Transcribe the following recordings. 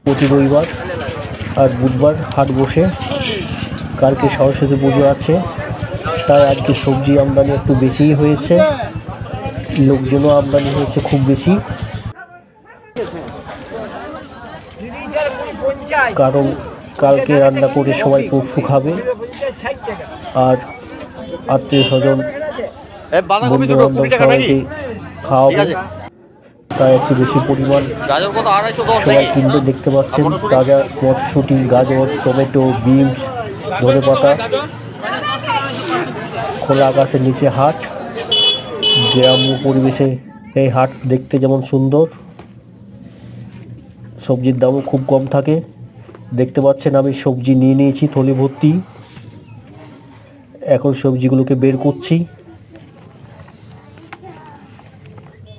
প্রতি রবিবার আর বুধবার হাট বসে। কালকে সরস্বতী পুজো আছে, তাই আজকে সবজি আমদানি একটু বেশিই হয়েছে, লোকজনও আমদানি হয়েছে খুব বেশি। কারণ কালকে রান্না করে সবাই পরশু খাবে, আর আত্মীয় স্বজন বন্ধু বান্ধব সবাইকে খাওয়াবে, তাই একটু বেশি পরিমাণ সবাই কিনবে। দেখতে পাচ্ছেন তাজা মটরশুঁটি, গাজর, টমেটো, বিনস, ধনেপাতা। খোলা আকাশের নিচে হাট, গ্রাম্য পরিবেশে এই হাট দেখতে যেমন সুন্দর, সবজির দামও খুব কম থাকে। দেখতে পাচ্ছেন আমি সবজি নিয়ে নিয়েছি থলি ভর্তি, এখন সবজিগুলোকে বের করছি।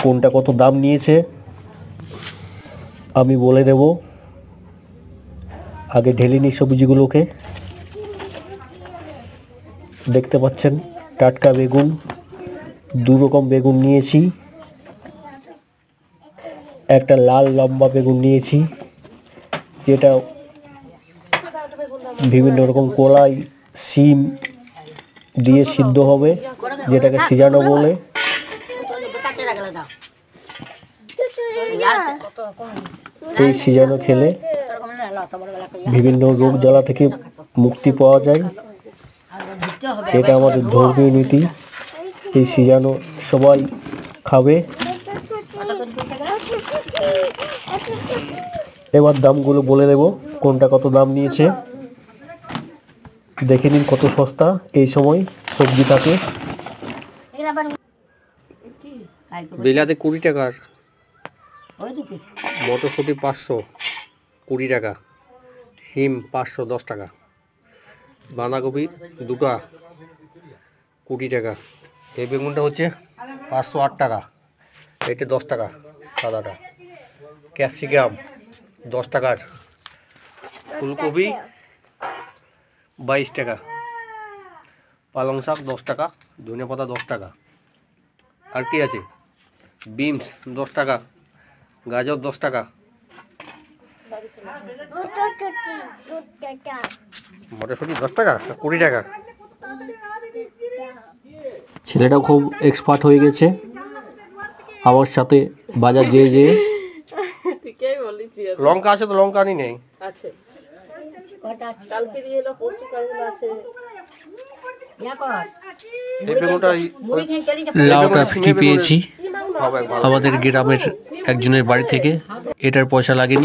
কোনটা কত দাম নিয়েছে আমি বলে দেব। আগে ঢেলে নিই সবজিগুলোকে। দেখতে পাচ্ছেন টাটকা বেগুন, দু রকম বেগুন নিয়েছি। একটা লাল লম্বা বেগুন নিয়েছি, যেটা বিভিন্ন রকম কলাই, শিম দিয়ে সিদ্ধ হবে, যেটাকে সিজানো বলে। এই সিজানো খেলে বিভিন্ন রোগ জ্বালা থেকে মুক্তি পাওয়া যায়, এটা আমাদের ধর্মীয় নীতি। এই সিজানো সবাই খাবে। এবার দামগুলো বলে দেব, কোনটা কত দাম নিয়েছে। দেখে নিন কত সস্তা এই সময় সবজি থাকে। বিলাতি 20 টাকার, মটরশুঁটি 500 20 টাকা, শিম 510 টাকা, বাঁধাকপি দুটা 20 টাকা, এই বেগুনটা হচ্ছে 508 টাকা, এটা 10 টাকা সাদাটা, ক্যাপসিকাম 10 টাকার, ফুলকপি 22 টাকা, পালং শাক 10 টাকা, ধনেপাতা 10 টাকা। আর কি আছে, বিনস 10 টাকা, গাজর 10 টাকা, মটরশুঁটি 10 টাকা, 20 টাকা। ছেলেটাও খুব এক্সপার্ট হয়ে গেছে আমার সাথে বাজার যেয়ে যেয়ে। লঙ্কা আছে তো, লঙ্কা আনি নেই। লাউটা কি পেয়েছি আমাদের গ্রামের একজনের বাড়ি থেকে, এটার পয়সা লাগেনি।